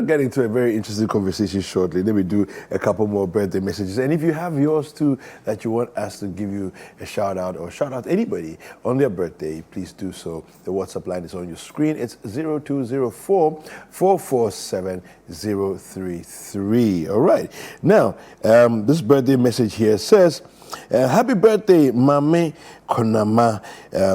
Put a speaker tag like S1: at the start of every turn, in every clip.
S1: get into a very interesting conversation shortly. Let me do a couple more birthday messages. And if you have yours too that you want us to give you a shout out or shout out anybody on their birthday, please do so. The WhatsApp line is on your screen. It's 0204 447 033. All right. Now, this birthday message here says, happy birthday, Mame Konama.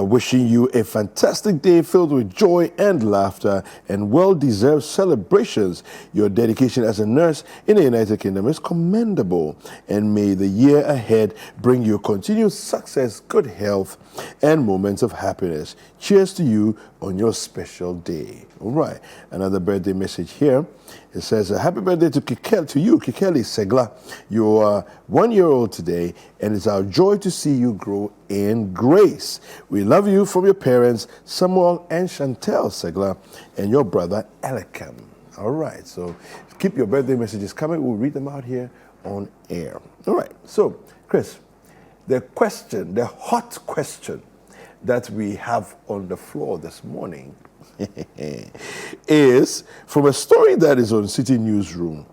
S1: Wishing you a fantastic day filled with joy and laughter and well-deserved celebrations. Your dedication as a nurse in the United Kingdom is commendable, and may the year ahead bring you continued success, good health, and moments of happiness. Cheers to you on your special day. All right, another birthday message here. It says, happy birthday to Kikeli Segla. You are 1 year old today, and it's our joy to see you grow in grace. We love you from your parents, Samuel and Chantel Segla, and your brother, Elikam. All right, so keep your birthday messages coming. We'll read them out here on air. All right, so, Chris, the hot question that we have on the floor this morning is from a story that is on Citi Newsroom.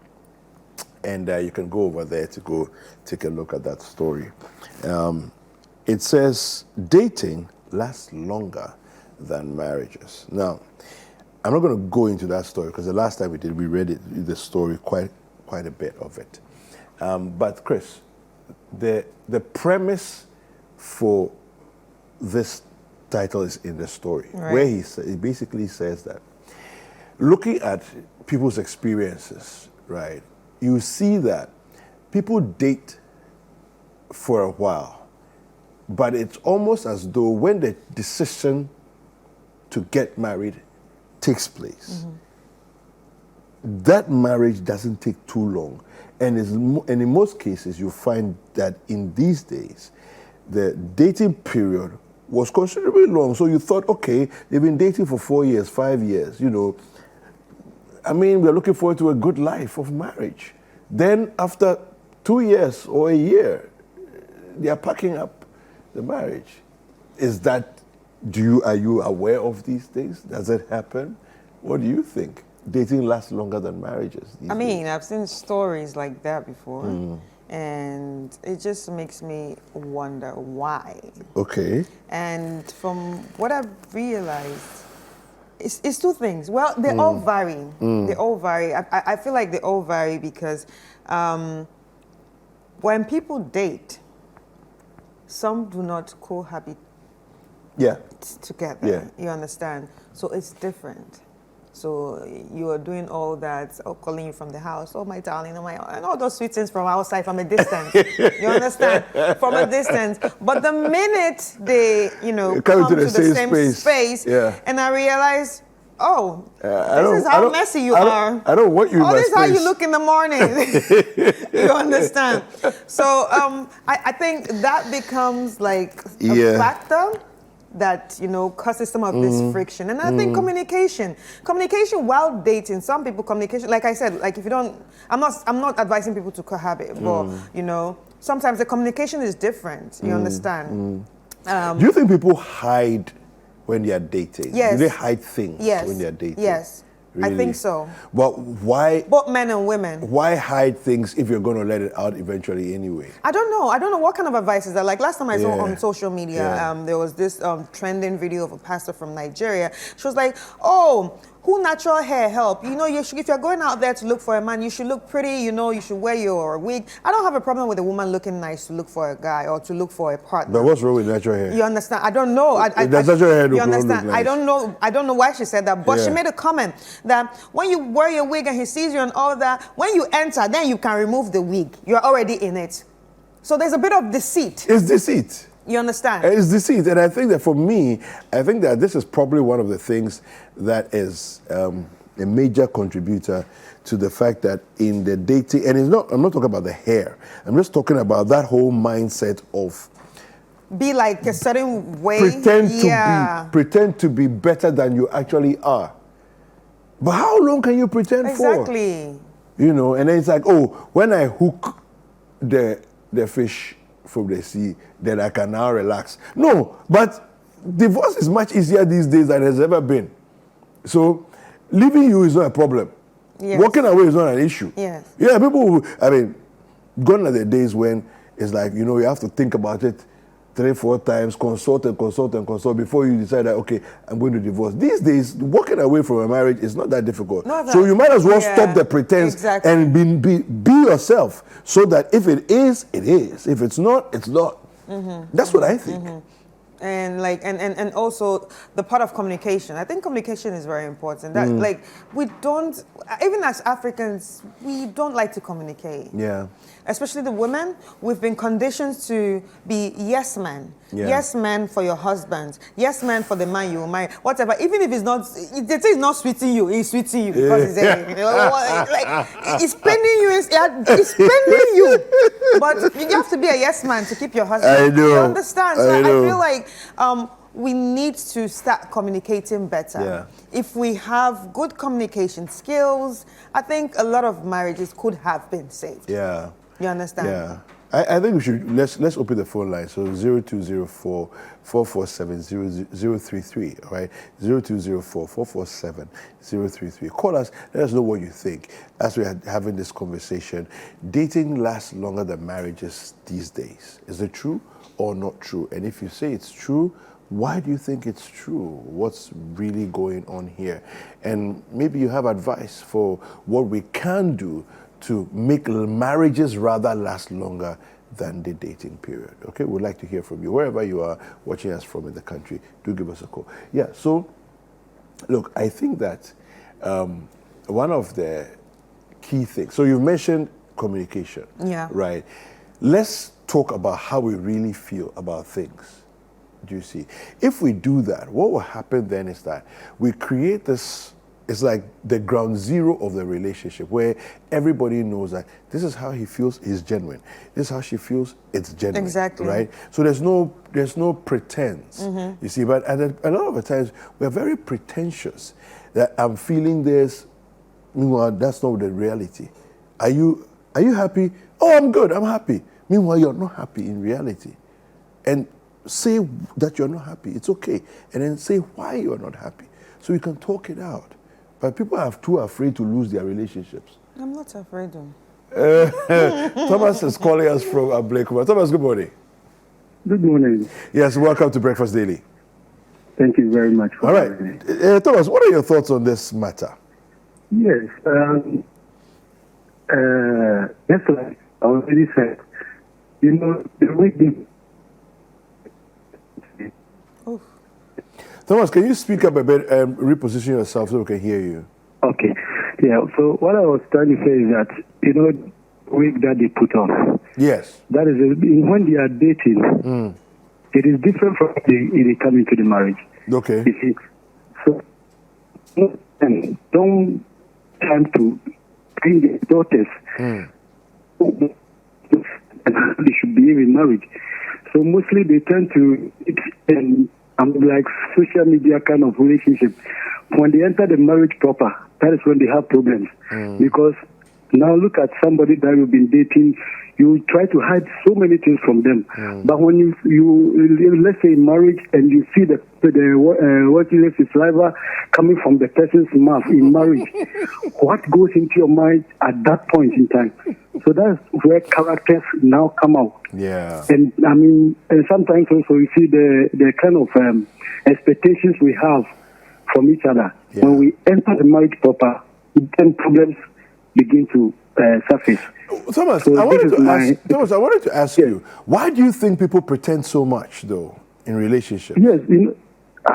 S1: And you can go over there to go take a look at that story. It says, dating lasts longer than marriages. Now, I'm not going to go into that story because the last time we read the story, quite a bit of it. But Chris, the premise for this title is in the story, right, where he basically says that looking at people's experiences, right, you see that people date for a while, but it's almost as though when the decision to get married takes place, that marriage doesn't take too long. And in most cases, you find that in these days, the dating period was considerably long. So you thought, okay, they've been dating for 4 years, 5 years, you know. I mean, we're looking forward to a good life of marriage. Then after 2 years or a year, they are packing up the marriage. Are you aware of these things? Does it happen? What do you think? Dating lasts longer than marriages these days?
S2: I've seen stories like that before. And it just makes me wonder why.
S1: Okay.
S2: And from what I've realized, it's two things. Well, they all vary. They all vary. I feel like they all vary because when people date, some do not cohabit together. Yeah. You understand? So it's different. So you are doing all that, calling you from the house, oh my darling, and all those sweet things from outside, from a distance. You understand? From a distance. But the minute they, come to the same space, and I realize, this is how messy you are.
S1: I don't want you in my
S2: this is how
S1: space.
S2: you look in the morning. You understand? So I think that becomes like a factor that causes some of this friction. And I think communication while dating, some people communication, like I said, like if you don't, I'm not advising people to cohabit, but sometimes the communication is different. You understand?
S1: Do you think people hide when they are dating?
S2: Yes.
S1: Do they hide things when they are dating?
S2: Yes. Really? I think so.
S1: But why?
S2: Both men and women.
S1: Why hide things if you're going to let it out eventually anyway?
S2: I don't know. I don't know what kind of advice is that. Like last time I saw on social media, there was this trending video of a pastor from Nigeria. She was like, who natural hair help? If you're going out there to look for a man, you should look pretty, you should wear your wig. I don't have a problem with a woman looking nice to look for a guy or to look for a partner.
S1: But what's wrong with natural hair?
S2: You understand? I don't know.
S1: Does natural hair
S2: you understand?
S1: Nice?
S2: I don't know why she said that, but she made a comment that when you wear your wig and he sees you and all that, when you enter, then you can remove the wig. You're already in it. So there's a bit of deceit.
S1: It's deceit.
S2: You understand?
S1: It's deceit. And I think that for me, this is probably one of the things that is a major contributor to the fact that in the dating, and I'm not talking about the hair, I'm just talking about that whole mindset of
S2: be like a certain way.
S1: Pretend to be better than you actually are. But how long can you pretend for?
S2: Exactly.
S1: And then it's like, when I hook the fish from the sea, then I can now relax. No, but divorce is much easier these days than it has ever been. So leaving you is not a problem.
S2: Yes.
S1: Walking away is not an issue.
S2: Yes.
S1: Yeah, people, I mean, gone are the days when it's like, you know, you have to think about it 3-4 times, consult before you decide that, okay, I'm going to divorce. These days, walking away from a marriage is not that difficult. So you might as well stop the pretense and be yourself, so that if it is, it is. If it's not, it's not. That's what I think.
S2: And like and also the part of communication. I think communication is very important. That like we don't, even as Africans, we don't like to communicate.
S1: Yeah.
S2: Especially the women, we've been conditioned to be yes men.
S1: Yeah.
S2: Yes man for your husband. Yes man for the man you marry. Whatever. Even if it's not, they say it's not sweeting you, it's sweeting you because it's like it's paining you. It's paining you. But you have to be a yes man to keep your husband.
S1: I know.
S2: You understand? So
S1: I
S2: feel like we need to start communicating better.
S1: Yeah.
S2: If we have good communication skills, I think a lot of marriages could have been saved.
S1: Yeah.
S2: You understand?
S1: Yeah. I think we should, let's open the phone line. So 0204 447 0033, all right? 0204 447 0033. Call us, let us know what you think as we are having this conversation. Dating lasts longer than marriages these days. Is it true or not true? And if you say it's true, why do you think it's true? What's really going on here? And maybe you have advice for what we can do to make marriages rather last longer than the dating period. Okay, we'd like to hear from you. Wherever you are watching us from in the country, do give us a call. Yeah, so, look, I think that one of the key things, so you've mentioned communication, right? Let's talk about how we really feel about things. Do you see? If we do that, what will happen then is that we create this, it's like the ground zero of the relationship where everybody knows that this is how he feels, he's genuine. This is how she feels, it's genuine.
S2: Exactly.
S1: Right? So there's no pretense. You see, but a lot of the times we're very pretentious that I'm feeling this, meanwhile that's not the reality. Are you happy? Oh, I'm good, I'm happy. Meanwhile, you're not happy in reality. And say that you're not happy, it's okay. And then say why you're not happy. So we can talk it out. But people are too afraid to lose their relationships.
S2: I'm not afraid of.
S1: Thomas is calling us from Blakuma. Thomas, good morning.
S3: Good morning.
S1: Yes, welcome to Breakfast Daily.
S3: Thank you very much for
S1: having me. Thomas, what are your thoughts on this matter?
S3: Yes. Just like I already said, you know, the way
S1: Thomas, can you speak up a bit and reposition yourself so we can hear you?
S3: Okay. Yeah, so what I was trying to say is that, you know, the wig that they put on.
S1: Yes.
S3: That is, when they are dating, it is different from when they come into the marriage.
S1: Okay.
S3: You see? So, don't tend to bring their daughters and how they should behave in marriage. So mostly they tend to like social media kind of relationship. When they enter the marriage proper, that is when they have problems. Because now look at somebody that you've been dating, you try to hide so many things from them. But when you let's say in marriage and you see the saliva coming from the person's mouth in marriage, what goes into your mind at that point in time? So that's where characters now come out.
S1: Yeah.
S3: And I mean, and sometimes also you see the kind of expectations we have from each other.
S1: Yeah.
S3: When we enter the marriage proper, then problems begin to surface.
S1: Thomas,
S3: So
S1: I wanted to ask you, why do you think people pretend so much, though, in relationships?
S3: Yes, you know,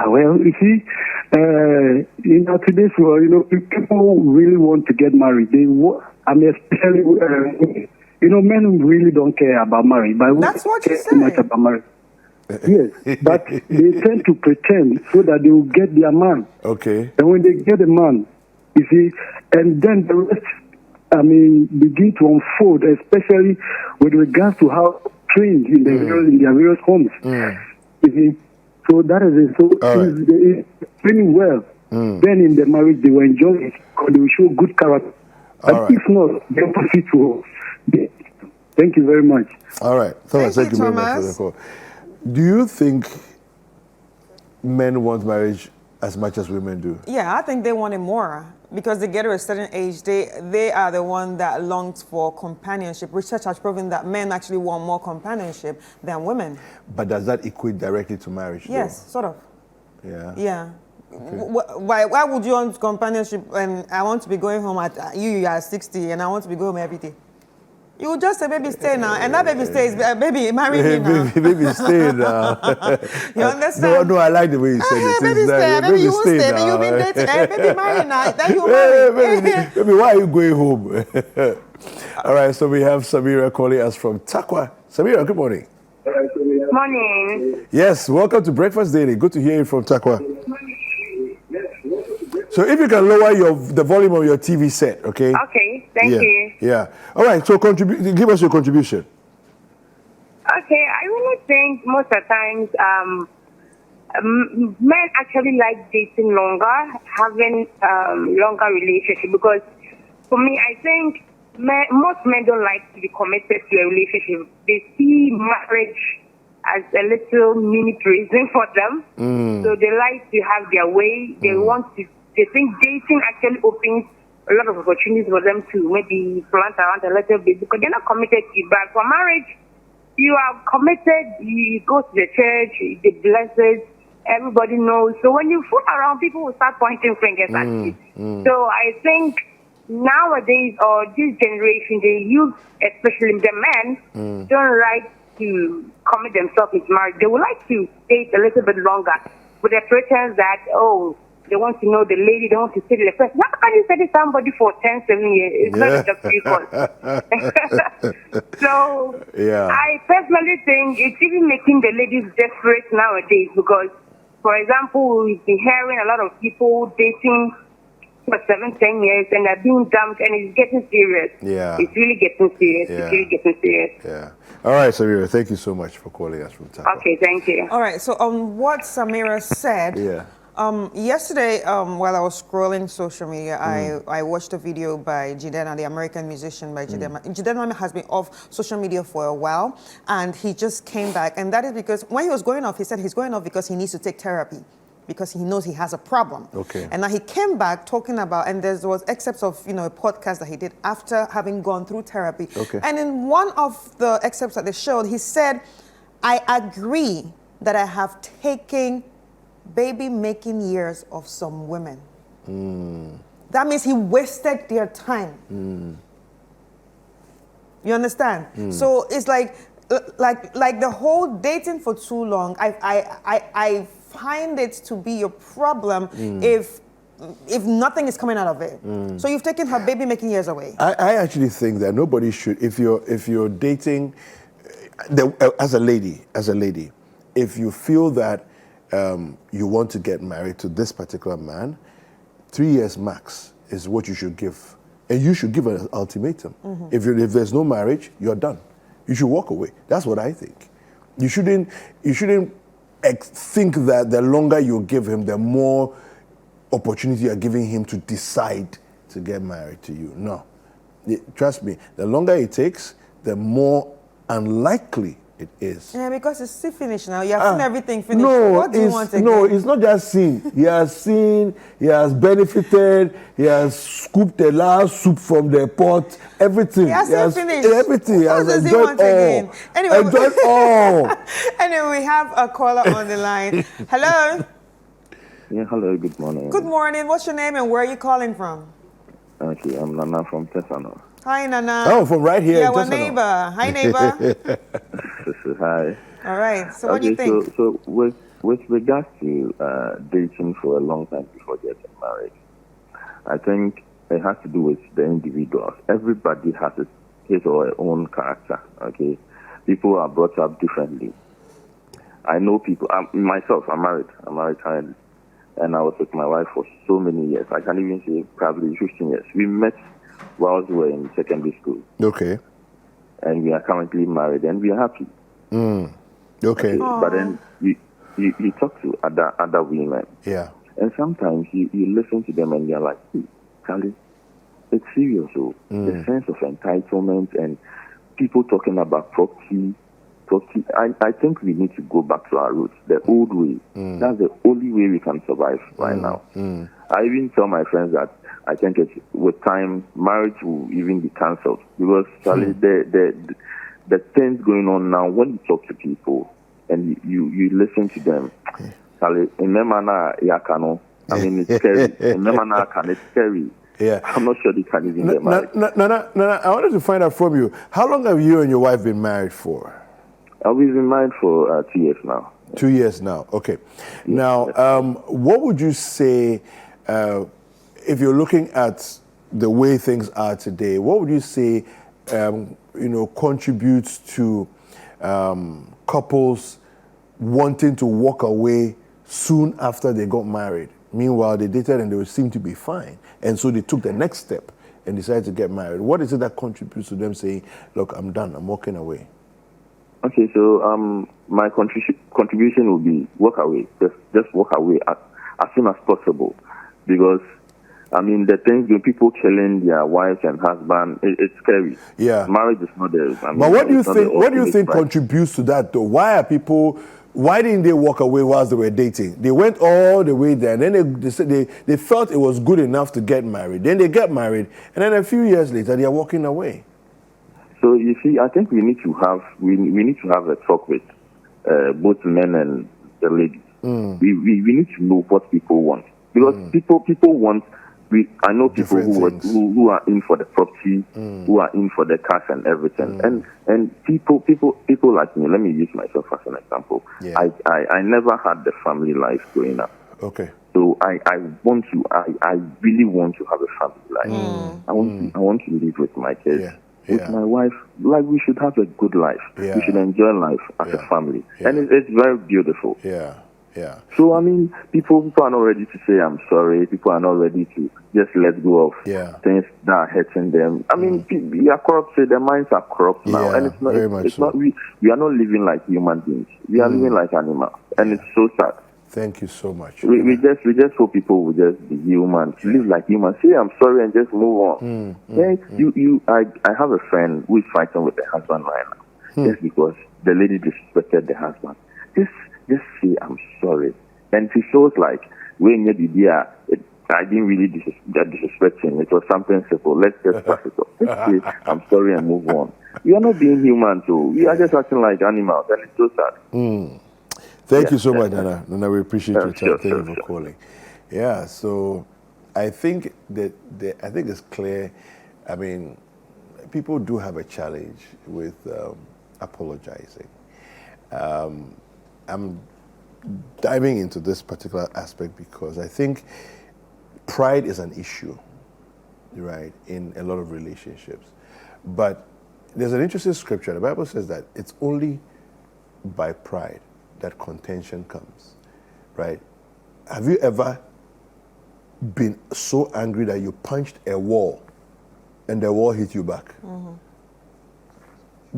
S3: well, you see, in today's world, you know, people really want to get married. Especially, you know, men really don't care about marriage. But
S2: that's what you
S3: say. Much about marriage. Yes, but they tend to pretend so that they will get their man.
S1: Okay.
S3: And when they get a man, you see, and then the rest, begin to unfold, especially with regards to how trained in their various homes. You see, so that is it. So it's training well. Then in the marriage, they will enjoy it because they will show good character. But if not, the opposite will. Thank you very much.
S1: All right. Thomas, thank you very much for the call. Do you think men want marriage as much as women do?
S2: Yeah, I think they want it more. because they get to a certain age, they are the one that longs for companionship. Research has proven that men actually want more companionship than women.
S1: But does that equate directly to marriage?
S2: Yes, sort of.
S1: Yeah.
S2: Yeah.
S1: Okay.
S2: Why would you want companionship when I want to be going home at you are 60 and I want to be going home every day? You would just say, baby, stay now. And that baby stays, baby, marry me now.
S1: Baby, stay now.
S2: You understand?
S1: No, I like the way you said it.
S2: Baby, stay. Baby, you won't stay. Baby, you've been dating. Hey, baby, marry now. Then you marry.
S1: Baby, why are you going home? All right, so we have Samira calling us from Takwa. Samira, good morning.
S4: Morning.
S1: Yes, welcome to Breakfast Daily. Good to hear you from Takwa. So if you can lower the volume of your TV set, okay?
S4: Okay, thank you.
S1: Yeah. All right, so give us your contribution.
S4: Okay, I really think most of the times men actually like dating longer, having longer relationship, because for me, I think most men don't like to be committed to a relationship. They see marriage as a little mini prison for them. So they like to have their way. They think dating actually opens a lot of opportunities for them to maybe plant around a little bit because they're not committed to it. But for marriage, you are committed, you go to the church, the blessed, everybody knows. So when you fool around, people will start pointing fingers at you. So I think nowadays, or this generation, the youth, especially the men, don't like to commit themselves into marriage. They would like to date a little bit longer with the pretense that, they want to know the lady, they want to see the person. How can you study somebody for 10, 7 years? It's not a job people. So, I personally think it's even making the ladies desperate nowadays because, for example, we've been hearing a lot of people dating for 7, 10 years and they're being dumped and it's getting serious.
S1: Yeah.
S4: It's really getting serious.
S1: Yeah.
S4: It's really getting serious.
S1: Yeah. All right, Samira, thank you so much for calling us from Takwa.
S4: Okay, thank you.
S2: All right, so on what Samira said, yesterday, while I was scrolling social media, I watched a video by Jidena, the American musician by Jidena. Jidena has been off social media for a while, and he just came back. And that is because when he was going off, he said he's going off because he needs to take therapy, because he knows he has a problem.
S1: Okay.
S2: And now he came back talking about, and there was excerpts of, a podcast that he did after having gone through therapy.
S1: Okay.
S2: And in one of the excerpts that they showed, he said, I agree that I have taken baby-making years of some women. That means he wasted their time. You understand? So it's like the whole dating for too long. I find it to be a problem if nothing is coming out of it. So you've taken her baby-making years away.
S1: I actually think that nobody should, if you're dating, as a lady, if you feel that you want to get married to this particular man, 3 years max is what you should give. And you should give an ultimatum. If there's no marriage, you're done. You should walk away. That's what I think. You shouldn't think that the longer you give him, the more opportunity you're giving him to decide to get married to you. No. Trust me, the longer it takes, the more unlikely it is.
S2: Yeah, because it's still finished now. You have seen everything finished.
S1: No,
S2: what do you want again?
S1: No, it's not just seen. He has benefited, he has scooped the last soup from the pot, everything.
S2: He has finished.
S1: Everything. He has
S2: does he
S1: enjoyed
S2: want
S1: all.
S2: Again? Anyway,
S1: enjoyed all.
S2: Anyway, we have a caller on the line. Hello?
S5: Yeah, hello, good morning.
S2: Good morning. What's your name and where are you calling from?
S5: Okay, I'm Nana from Tesano.
S2: Hi, Nana.
S1: Oh, from right here.
S2: Yeah, we're neighbor. Hi, neighbor.
S5: Hi.
S2: All right. So what do you think?
S5: So with regards to dating for a long time before getting married, I think it has to do with the individuals. Everybody has his or her own character, okay? People are brought up differently. I know people, myself, I'm married currently, and I was with my wife for so many years. I can even say probably 15 years. We met whilst we were in secondary school.
S1: Okay.
S5: And we are currently married, and we are happy.
S1: Okay.
S5: But then you talk to other women.
S1: Yeah.
S5: And sometimes you listen to them and you're like, hey, Charlie, it's serious. So the sense of entitlement and people talking about property. I think we need to go back to our roots, the old way. That's the only way we can survive right now. I even tell my friends that I think with time, marriage will even be cancelled because Charlie, the things going on now. When you talk to people and you listen to them, Charlie, I mean, it's scary. It's scary.
S1: Yeah.
S5: I'm not sure they can even get married.
S1: I wanted to find out from you, how long have you and your wife been married for?
S5: We've been married for 2 years now.
S1: 2 years now, okay. Yeah. Now, what would you say, if you're looking at the way things are today, what would you say, contributes to couples wanting to walk away soon after they got married? Meanwhile, they dated and they seemed to be fine. And so they took the next step and decided to get married. What is it that contributes to them saying, look, I'm done, I'm walking away?
S5: Okay, so my contribution would be walk away. Just walk away as soon as possible. Because, I mean, the things when people killing their wives and husbands, it's scary.
S1: Yeah.
S5: Marriage is not the...
S1: But what do you think contributes to that, though? Why didn't they walk away whilst they were dating? They went all the way there, and then they felt it was good enough to get married. Then they get married, and then a few years later, they are walking away.
S5: So you see, I think we need to have a talk with both men and the ladies. We need to know what people want, because people want. I know people who are in for the property, who are in for the cash and everything, and people like me. Let me use myself as an example. Yeah. I never had the family life growing up.
S1: Okay.
S5: So I really want to have a family life. I want to live with my kids. Yeah. With my wife, like we should have a good life. Yeah. We should enjoy life as a family, and it's very beautiful.
S1: Yeah. Yeah.
S5: So I mean, people are not ready to say I'm sorry. People are not ready to just let go of things that are hurting them. I mean, we are corrupt. Their minds are corrupt now, and it's not. It's not. We are not living like human beings. We are living like animals, and it's so sad.
S1: Thank you so much.
S5: We just hope people will just be human, live like humans. Say I'm sorry and just move on. I have a friend who is fighting with the husband right now, just because the lady disrespected the husband. Just say I'm sorry, and she feels like when you did I didn't really disrespect him. It was something simple. Let's just pass it off. Just say I'm sorry and move on. We are not being human too. We are just acting like animals, and it's so sad.
S1: Thank you so much, Nana. Nana, we appreciate your time. Thank you for calling. Yeah, so I think that it's clear. I mean, people do have a challenge with apologizing. I'm diving into this particular aspect because I think pride is an issue, right, in a lot of relationships. But there's an interesting scripture. The Bible says that it's only by pride that contention comes, right? Have you ever been so angry that you punched a wall and the wall hit you back? Mm-hmm.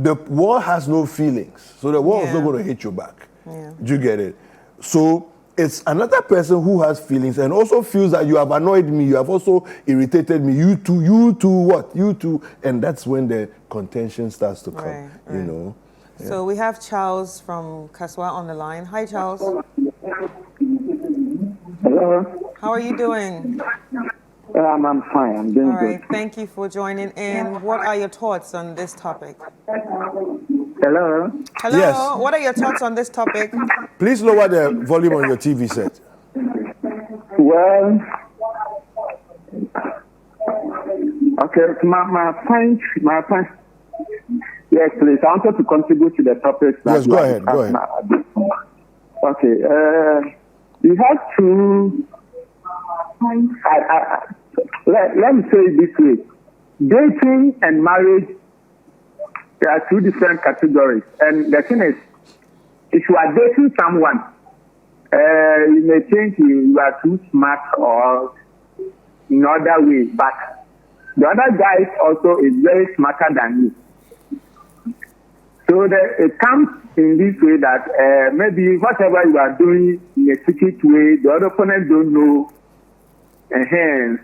S1: The wall has no feelings, so the wall is not going to hit you back. Yeah. Do you get it? So it's another person who has feelings and also feels that you have annoyed me, you have also irritated me, you too, and that's when the contention starts to come, right. You know. Yeah.
S2: So we have Charles from Kaswa on the line. Hi, Charles.
S3: Hello.
S2: How are you doing?
S3: I'm fine. I'm doing
S2: good. All right.
S3: Good.
S2: Thank you for joining in. What are your thoughts on this topic?
S3: Hello.
S2: Hello.
S1: Yes.
S2: What are your thoughts on this topic?
S1: Please lower the volume on your TV set.
S3: Well, okay. My point. Yes, please. I wanted to contribute to the topic.
S1: Yes, go ahead.
S3: Okay. You have to. Let me say it this way. Dating and marriage, there are two different categories. And the thing is, if you are dating someone, you may think you are too smart or in other ways, but the other guy also is very smarter than you. So it comes in this way that maybe whatever you are doing in a secret way, the other opponent don't know.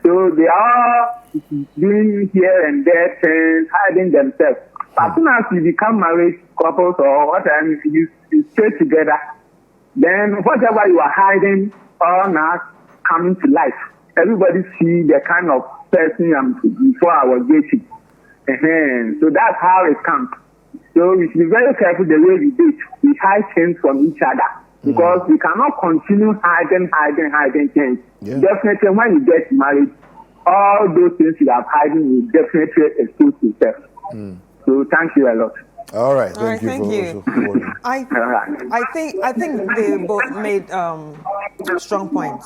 S3: So they are doing here and there things, hiding themselves. As soon as you become married couples or whatever, you stay together, then whatever you are hiding all now coming to life. Everybody see the kind of
S6: person before I was dating. So that's how it comes. So we should be very careful the way we date. We hide things from each other because we cannot continue hiding things.
S1: Yeah.
S6: Definitely, when you get married, all those things you have hiding will definitely expose yourself. So thank you a lot.
S1: All right,
S2: Thank you. I think they both made strong points.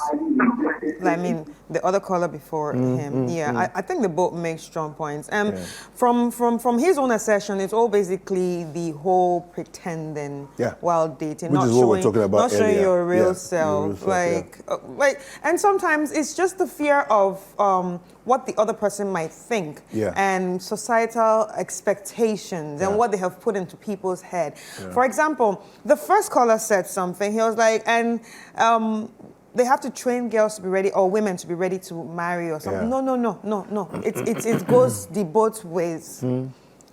S2: I mean, the other caller before him, I think they both make strong points. And from his own assertion, it's all basically the whole pretending while dating,
S1: which
S2: not
S1: is what
S2: showing,
S1: we're talking about
S2: not showing
S1: earlier.
S2: your real self. And sometimes it's just the fear of what the other person might think and societal expectations and what they have put into people's head. For example, the first caller said something. He was like, and they have to train girls to be ready or women to be ready to marry or something. No. It goes the both ways.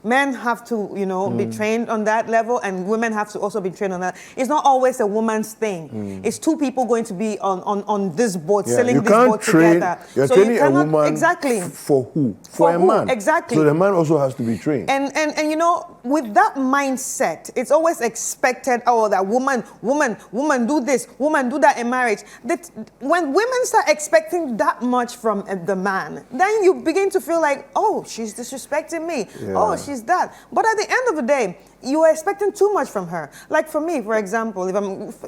S2: Men have to, be trained on that level, and women have to also be trained on that. It's not always a woman's thing. It's two people going to be on this boat, sailing this boat together.
S1: You're
S2: so
S1: training
S2: you cannot,
S1: a woman
S2: exactly.
S1: For who? For a
S2: who?
S1: man.
S2: Exactly.
S1: So the man also has to be trained.
S2: And with that mindset, it's always expected, that woman do this, woman do that in marriage. That when women start expecting that much from the man, then you begin to feel like, oh, she's disrespecting me. Oh, she's that. But at the end of the day, you are expecting too much from her. Like for me, for example,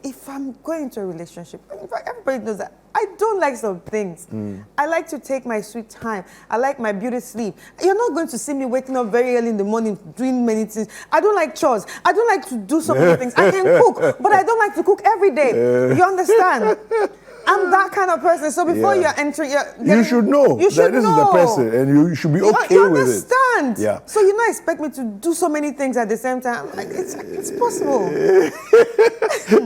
S2: if I'm going into a relationship, everybody knows that I don't like some things. I like to take my sweet time. I like my beauty sleep. You're not going to see me waking up very early in the morning doing many things. I don't like chores. I don't like to do so many things. I can cook, but I don't like to cook every day. You understand? I'm that kind of person. So before you're entering,
S1: you should know that this is the person, and you should be okay
S2: you
S1: with it.
S2: understand?
S1: Yeah.
S2: So you don't expect me to do so many things at the same time. Like it's possible.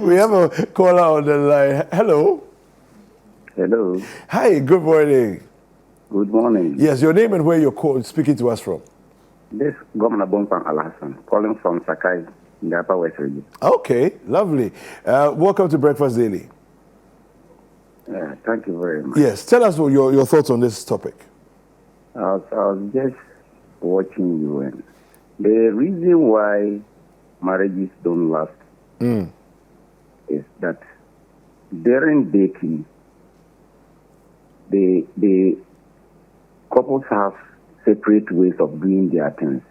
S1: We have a caller on the line. Hello.
S5: Hello.
S1: Hi. Good morning.
S5: Good morning.
S1: Yes, your name and where you're speaking to us from.
S5: This Governor Bompang Alasan, calling from Sakai in the Upper West region.
S1: Okay, lovely. Welcome to Breakfast Daily.
S5: Yeah, thank you very much.
S1: Yes, tell us your thoughts on this topic.
S5: I was just watching you, and the reason why marriages don't last is that during dating, the couples have separate ways of doing their things.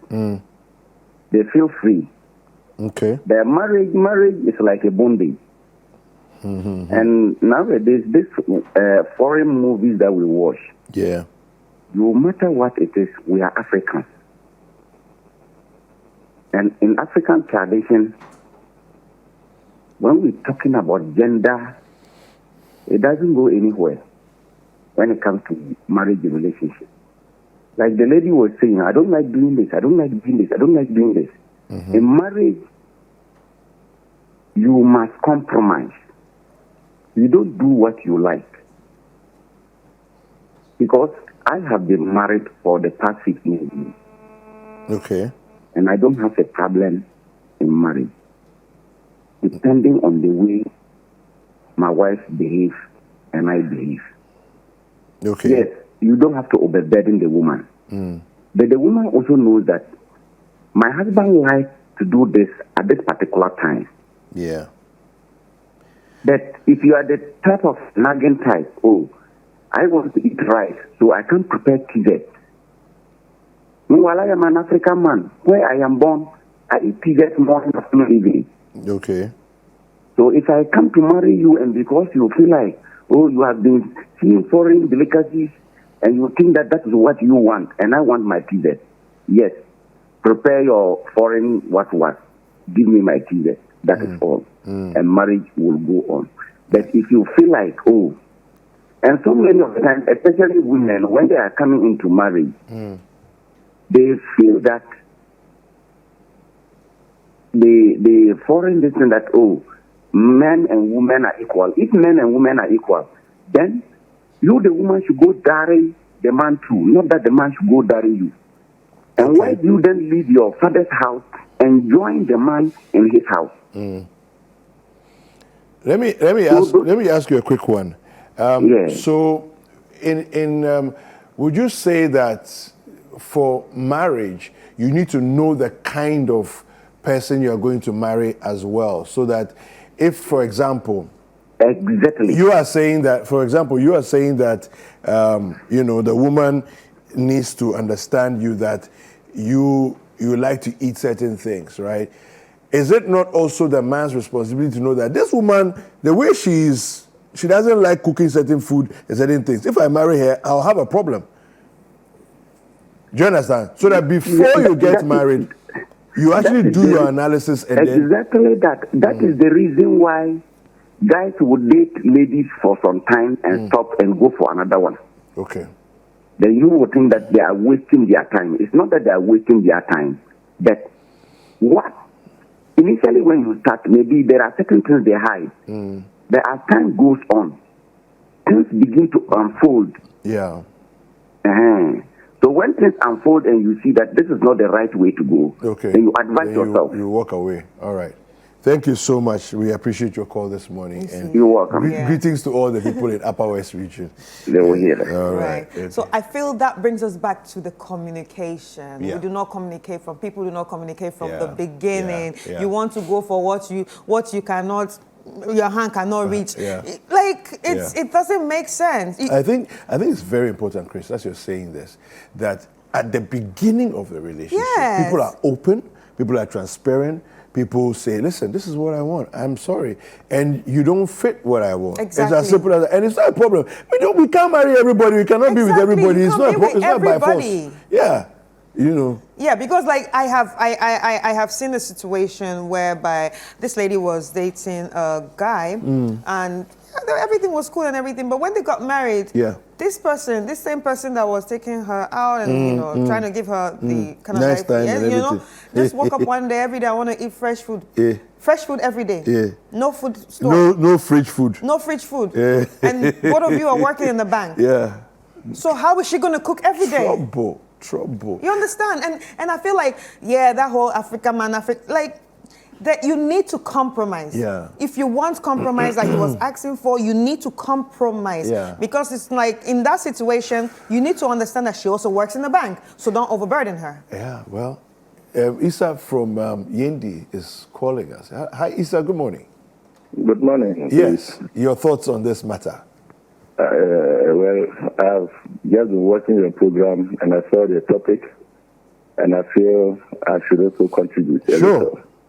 S5: They feel free.
S1: Okay.
S5: Their marriage is like a bondage. And nowadays, this foreign movies that we watch, no matter what it is, we are Africans. And in African tradition, when we're talking about gender, it doesn't go anywhere when it comes to marriage and relationship. Like the lady was saying, I don't like doing this, I don't like doing this, I don't like doing this. In marriage, you must compromise. You don't do what you like. Because I have been married for the past 15 years.
S1: Okay.
S5: And I don't have a problem in marriage. Depending on the way my wife behaves and I behave.
S1: Okay.
S5: Yes, you don't have to overburden the woman. But the woman also knows that my husband likes to do this at this particular time.
S1: Yeah.
S5: That if you are the type of nagging type, I want to eat rice, so I can't prepare TZ. While I am an African man, where I am born, I eat TZ morning, afternoon, evening.
S1: Okay.
S5: So if I come to marry you, and because you feel like, you have been seeing foreign delicacies, and you think that is what you want, and I want my TZ. Yes, prepare your foreign what. Give me my TZ. That is all. And marriage will go on. But if you feel like, and so many of the times, especially women, when they are coming into marriage, they feel that the foreign listen that, men and women are equal. If men and women are equal, then you, the woman, should go marry the man too, not that the man should go marry you. And why do you then leave your father's house and join the man in his house?
S1: Let me ask you a quick one.
S5: Yes.
S1: So, in would you say that for marriage, you need to know the kind of person you're going to marry as well? So that if, for example,
S7: exactly,
S1: you are saying that, the woman needs to understand you that you like to eat certain things, right? Is it not also the man's responsibility to know that this woman, the way she doesn't like cooking certain food and certain things. If I marry her, I'll have a problem. Do you understand? So that before you get married, you actually do your analysis and
S7: exactly
S1: then...
S7: that. That is the reason why guys would date ladies for some time and stop and go for another one.
S1: Okay.
S7: Then you would think that they are wasting their time. It's not that they are wasting their time, but what? Initially, when you start, maybe there are certain things they hide. But as time goes on, things begin to unfold.
S1: Yeah.
S7: So when things unfold and you see that this is not the right way to go,
S1: okay,
S7: then you advise yourself.
S1: You walk away. All right. Thank you so much. We appreciate your call this morning. And
S7: you're welcome.
S1: Greetings to all the people in Upper West region.
S7: They will hear it.
S1: All right.
S2: Okay. So I feel that brings us back to the communication.
S1: Yeah.
S2: We do not communicate people do not communicate from the beginning.
S1: Yeah.
S2: You want to go for what you cannot, your hand cannot reach. It doesn't make sense.
S1: I think it's very important, Chris, as you're saying this, that at the beginning of the relationship, people are open, people are transparent. People say, listen, this is what I want. I'm sorry. And you don't fit what I want.
S2: Exactly.
S1: It's as simple as that. And it's not a problem. We can't marry everybody. We cannot be with everybody. It's not by force. Yeah.
S2: Yeah, because like I have seen a situation whereby this lady was dating a guy and everything was cool and everything, but when they got married, this same person that was taking her out and trying to give her the kind of
S1: nice time and
S2: just woke up one day, every day I want to eat fresh food. Fresh food every day. No food store.
S1: No fridge food.
S2: No fridge food. And both of you are working in the bank.
S1: Yeah.
S2: So how is she going to cook every day?
S1: Trouble.
S2: You understand? And I feel like, that whole African man, that you need to compromise.
S1: Yeah.
S2: If you want compromise like he was asking for, you need to compromise.
S1: Yeah.
S2: Because it's like, in that situation, you need to understand that she also works in the bank. So don't overburden her.
S1: Yeah, well, Issa from Yendi is calling us. Hi, Issa, good morning.
S5: Good morning.
S1: Yes, your thoughts on this matter?
S5: Well, I've just been watching your program and I saw the topic and I feel I should also contribute.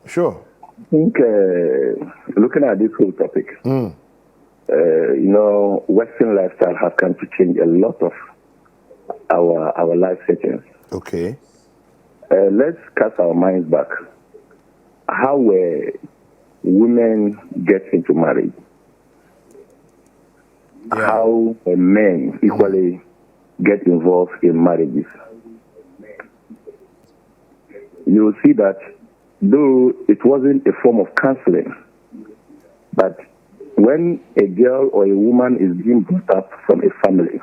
S1: Sure.
S5: I think looking at this whole topic, Western lifestyle has come to change a lot of our life settings.
S1: Okay.
S5: Let's cast our minds back. How were women get into marriage?
S1: Yeah.
S5: How men equally get involved in marriages? You'll see that though it wasn't a form of counseling, but when a girl or a woman is being brought up from a family,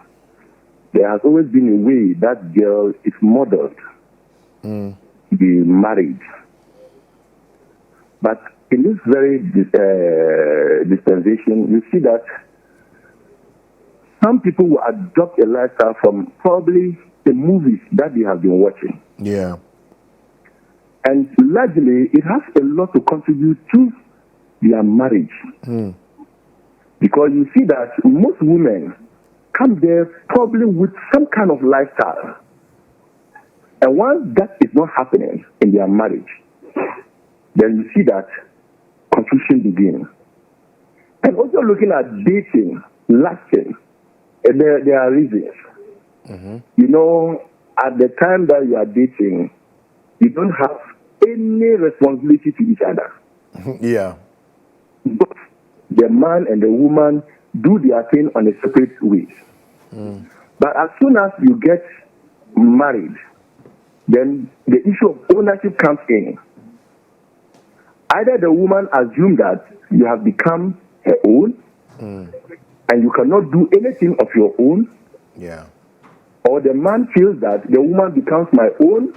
S5: there has always been a way that girl is modeled to be married. But in this very dispensation, you see that some people will adopt a lifestyle from probably the movies that they have been watching.
S1: Yeah.
S5: And largely, it has a lot to contribute to their marriage. Because you see that most women come there probably with some kind of lifestyle. And once that is not happening in their marriage, then you see that confusion begins. And also looking at dating, lasting, there are reasons. At the time that you are dating, you don't have any responsibility to each other.
S1: Yeah.
S5: Both the man and the woman do their thing on a separate way. But as soon as you get married, then the issue of ownership comes in. Either the woman assumes that you have become her own, and you cannot do anything of your own.
S1: Yeah.
S5: Or the man feels that the woman becomes my own.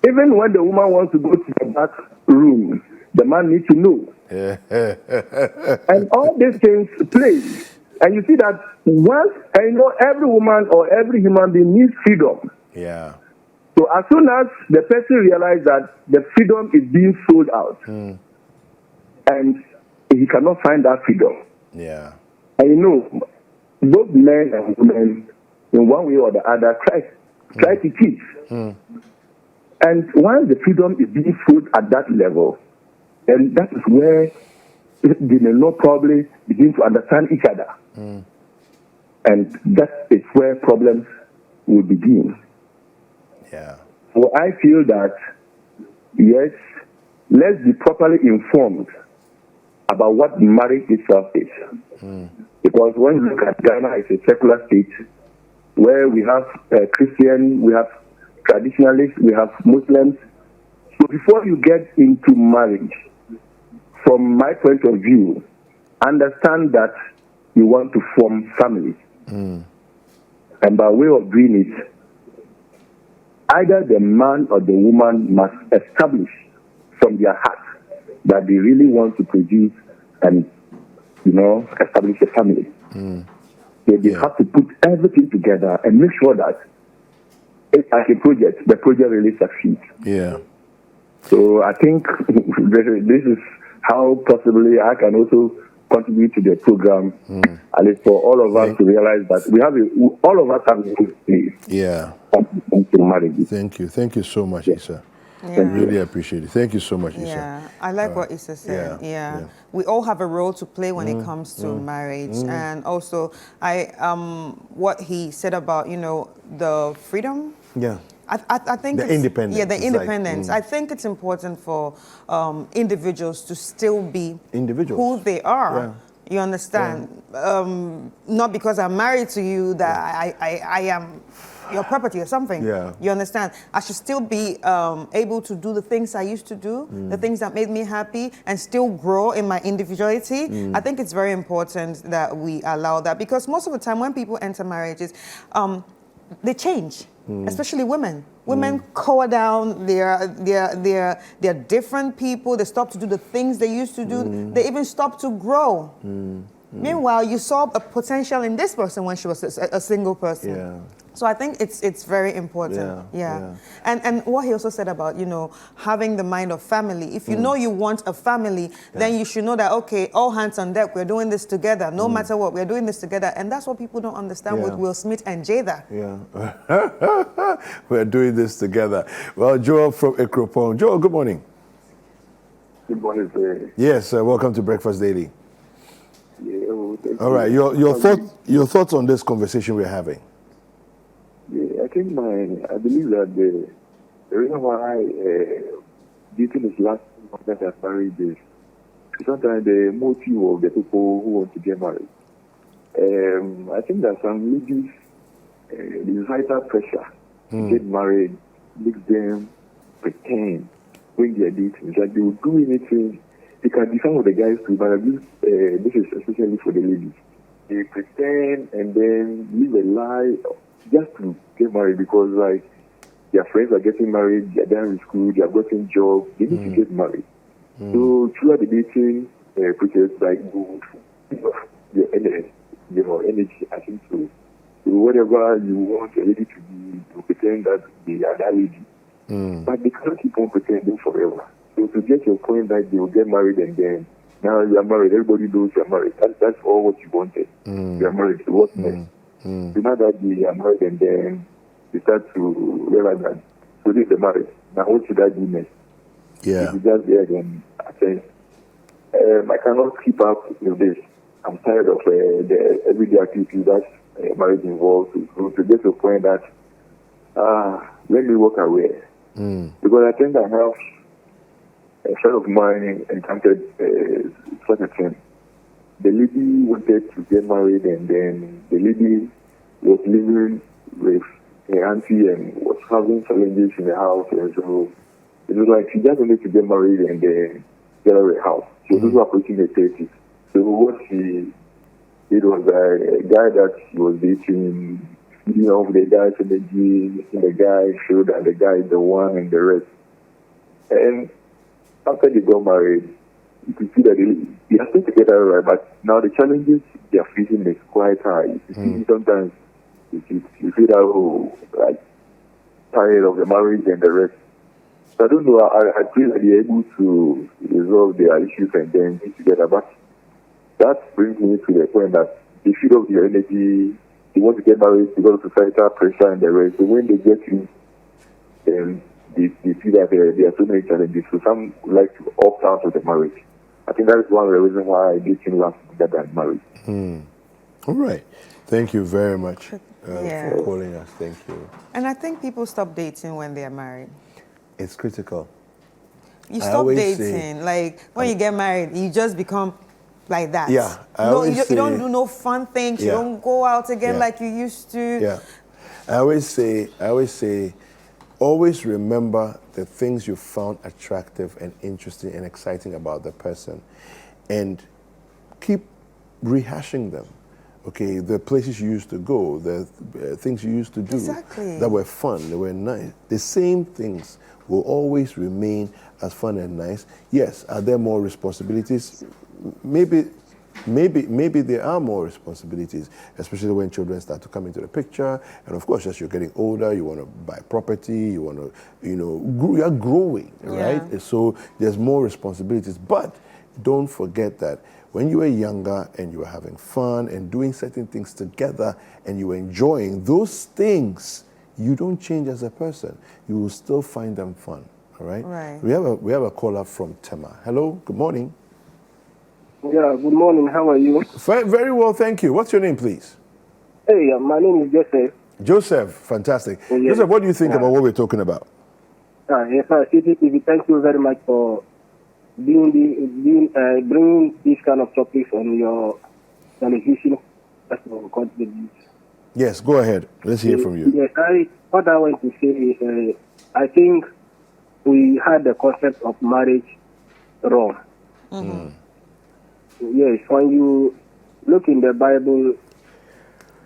S5: Even when the woman wants to go to the back room, the man needs to know. And all these things play.
S8: And you see that once, every woman or every human being needs freedom.
S1: Yeah.
S8: So as soon as the person realizes that the freedom is being sold out, and he cannot find that freedom.
S1: Yeah.
S8: And both men and women, in one way or the other, try to cheat. And once the freedom is being sold at that level, then that is where they may not probably begin to understand each other. And that is where problems will begin.
S1: Yeah.
S8: So I feel that, yes, let's be properly informed about what marriage itself is. Because when you look at Ghana, it's a secular state where we have Christian, we have traditionalists, we have Muslims. So before you get into marriage, from my point of view, understand that you want to form families. And by way of doing it, either the man or the woman must establish from their heart that they really want to produce and, establish a family. They have to put everything together and make sure that as a project, the project really succeeds.
S1: Yeah.
S8: So I think this is how possibly I can also contribute to the program, at least for all of us to realize that all of us have a good place.
S1: Yeah.
S8: To marriage.
S1: Thank you so much, Issa.
S2: Yeah.
S1: I really appreciate it. Thank you so much, Issa.
S2: Yeah, I like what Issa said.
S1: Yeah.
S2: We all have a role to play when it comes to marriage, and also what he said about the freedom.
S1: Yeah.
S2: I think
S1: the independence.
S2: Yeah, the independence. I think it's important for individuals to still be who they are.
S1: Yeah.
S2: You understand? Not because I'm married to you that I am your property or something.
S1: Yeah.
S2: You understand? I should still be able to do the things I used to do, the things that made me happy, and still grow in my individuality. I think it's very important that we allow that, because most of the time when people enter marriages, they change. Especially women. Women cower down. They're different people. They stop to do the things they used to do. They even stop to grow. Meanwhile, you saw a potential in this person when she was a single person.
S1: Yeah.
S2: So I think it's very important. Yeah. And what he also said about, having the mind of family. If you know you want a family, then you should know that, okay, all hands on deck, we're doing this together. No matter what, we're doing this together. And that's what people don't understand with Will Smith and Jada.
S1: Yeah. We're doing this together. Well, Joel from Ekropong. Joel, good morning.
S9: Good morning, sir.
S1: Yes, welcome to Breakfast Daily.
S9: Yeah,
S1: all right, your thoughts on this conversation we're having?
S9: Yeah, I believe that the reason why dating is lasting longer than marriage is sometimes the motive of the people who want to get married. I think that some ladies, the societal pressure to get married makes them pretend when they are dating. It's like they will do anything. They can be some of the guys too, but this is especially for the ladies. They pretend and then live a lie just to get married because, like, their friends are getting married, they're done with school, they are getting jobs, they need to get married. So throughout the dating process, like, your energy, I think so. So whatever you want a lady to be, to pretend that they are that lady. But they can't keep on pretending forever. So to get your point that they will get married and then now you are married, everybody knows you are married. That's all what you wanted. You are married. So what's next? So now that they are married and then you start to realize that so this is the marriage. Now what should I do next?
S1: Yeah.
S9: If you just there then I think I cannot keep up with this. I'm tired of the everyday activities that marriage involves. So to get to a point that let me walk away. Because I think I have a friend of mine encountered such a thing. The lady wanted to get married and then the lady was living with her auntie and was having challenges in the house, and so it was like she just wanted to get married and then get her a house. She was also approaching her 30s. So what she did was a guy that she was dating, the guy's energy, making the guy show that the guy is the one and the rest. And after they got married, you can see that they are still together, right? But now the challenges they are facing is quite high. You see, sometimes you feel that, oh, like, tired of the marriage and the rest. So I don't know. I feel that they're able to resolve their issues and then be together. But that brings me to the point that they feed off their energy. They want to get married because of societal pressure and the rest. So when they get in, they see that there are so many challenges. So some would like to opt out of the marriage. I think that is one of the reasons why dating lasts longer than marriage.
S1: All right. Thank you very much for calling us. Thank you.
S2: And I think people stop dating when they are married.
S1: It's critical.
S2: You stop dating. Like, when you get married, you just become like that.
S1: Yeah.
S2: You don't do no fun things. You don't go out again like you used to.
S1: Yeah. I always say, always remember the things you found attractive and interesting and exciting about the person, and keep rehashing them. Okay, the places you used to go, the things you used to do that were fun, they were nice. The same things will always remain as fun and nice. Yes, are there more responsibilities? Maybe there are more responsibilities, especially when children start to come into the picture. And of course, as you're getting older, you want to buy property, you want to, you are growing, right? So there's more responsibilities. But don't forget that when you were younger and you were having fun and doing certain things together and you were enjoying those things, you don't change as a person. You will still find them fun, all right?
S2: Right.
S1: We have a caller from Tema. Hello, good morning.
S10: Yeah, good morning. How are you?
S1: Very well, thank you. What's your name, please?
S10: Hey, my name is Joseph.
S1: Joseph, fantastic.
S10: Oh, yes.
S1: Joseph, what do you think about what we're talking about?
S10: Yes, Citi TV, thank you very much for bringing these kind of topics on your television.
S1: Yes, go ahead. Let's hear from you.
S10: Yes, what I want to say is, I think we had the concept of marriage wrong. Yes, when you look in the Bible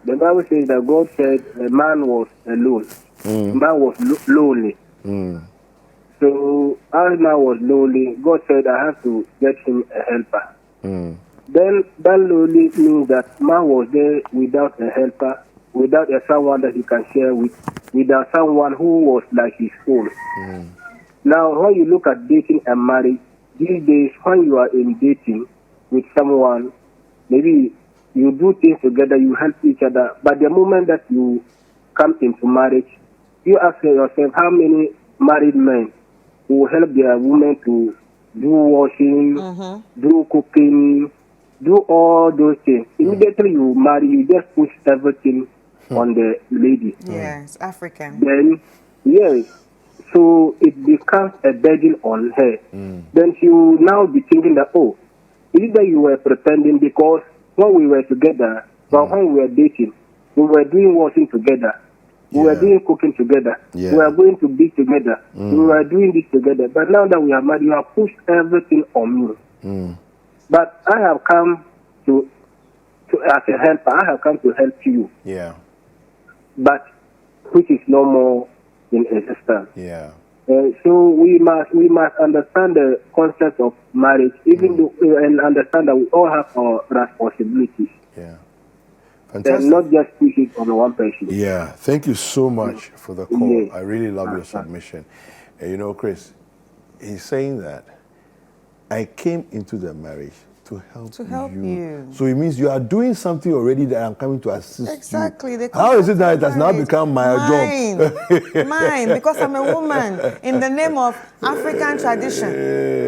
S10: says that God said a man was alone. Man was lonely. So as man was lonely, God said, I have to get him a helper. Then that lonely means that man was there without a helper, without someone that he can share with, without someone who was like his own. Now, when you look at dating and marriage, these days, when you are in dating with someone, maybe you do things together, you help each other, but the moment that you come into marriage, you ask yourself how many married men who help their women to do washing, do cooking, do all those things. Immediately you marry, you just push everything on the lady.
S2: Yes, African.
S10: Then, yes, so it becomes a burden on her. Then she will now be thinking that, oh, either you were pretending, because when we were together, but when we were dating, we were doing washing together. We were doing cooking together. We were going to beach together. We were doing this together. But now that we are married, you have pushed everything on me. But I have come to as a helper, I have come to help you.
S1: Yeah.
S10: But which is no more in existence.
S1: Yeah.
S10: So we must understand the concept of marriage, even though, and understand that we all have our responsibilities.
S1: Yeah. Fantastic.
S10: And not just push it on one person.
S1: Yeah. Thank you so much for the call. I really love your submission. And Chris, he's saying that I came into the marriage to help you. So it means you are doing something already that I'm coming to assist you.
S2: Exactly.
S1: How is it that it has now become my job?
S2: Mine, because I'm a woman. In the name of African tradition,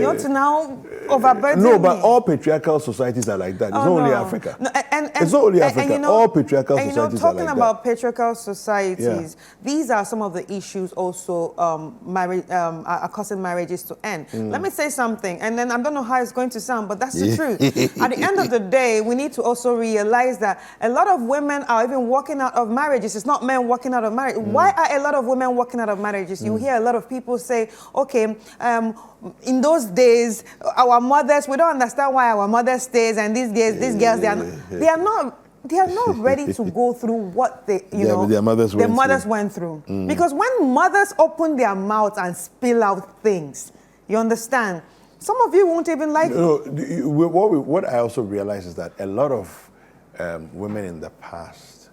S2: you want to now overburden me.
S1: No, but all patriarchal societies are like that. It's not only Africa.
S2: No,
S1: it's not only Africa. All patriarchal societies are like that.
S2: Talking about patriarchal societies, these are some of the issues also are causing marriages to end. Let me say something, and then I don't know how it's going to sound, but that's the truth. At the end of the day, we need to also realize that a lot of women are even walking out of marriages. It's not men walking out of marriage. Why are a lot of women walking out of marriages? You hear a lot of people say, okay, in those days, our mothers, we don't understand why our mothers stays, and these girls, they are not ready to go through what their mothers went through. Because when mothers open their mouths and spill out things, you understand? Some of you won't even like it.
S1: What I also realize is that a lot of women in the past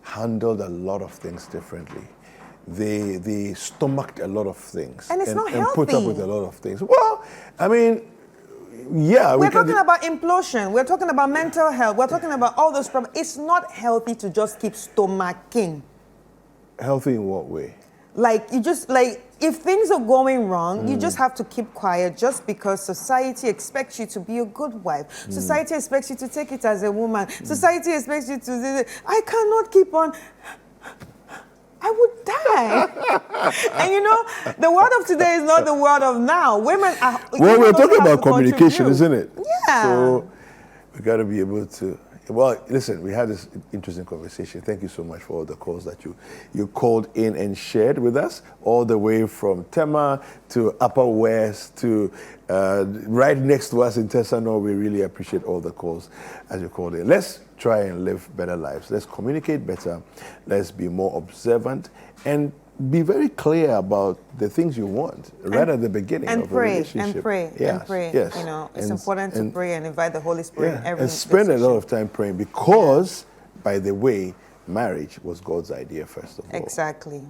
S1: handled a lot of things differently. They stomached a lot of things.
S2: And it's not healthy.
S1: And put up with a lot of things. Well, I mean, yeah.
S2: We're talking about implosion. We're talking about mental health. We're talking about all those problems. It's not healthy to just keep stomaching.
S1: Healthy in what way?
S2: Like, you just, like, if things are going wrong, you just have to keep quiet just because society expects you to be a good wife. Society expects you to take it as a woman. Society expects you to, I cannot keep on, I would die. And you know, the world of today is not the world of now. Women are...
S1: Well, we're talking about communication, isn't it?
S2: Yeah.
S1: So we got to be able to... Well, listen, we had this interesting conversation. Thank you so much for all the calls that you called in and shared with us, all the way from Tema to Upper West to right next to us in Tesano. We really appreciate all the calls as you called in. Let's try and live better lives. Let's communicate better. Let's be more observant and be very clear about the things you want right at the beginning of a relationship.
S2: And pray.
S1: Yes.
S2: You know, it's important to pray and invite the Holy Spirit in every
S1: and spend a lot of time praying because, by the way, marriage was God's idea first of all.
S2: Exactly.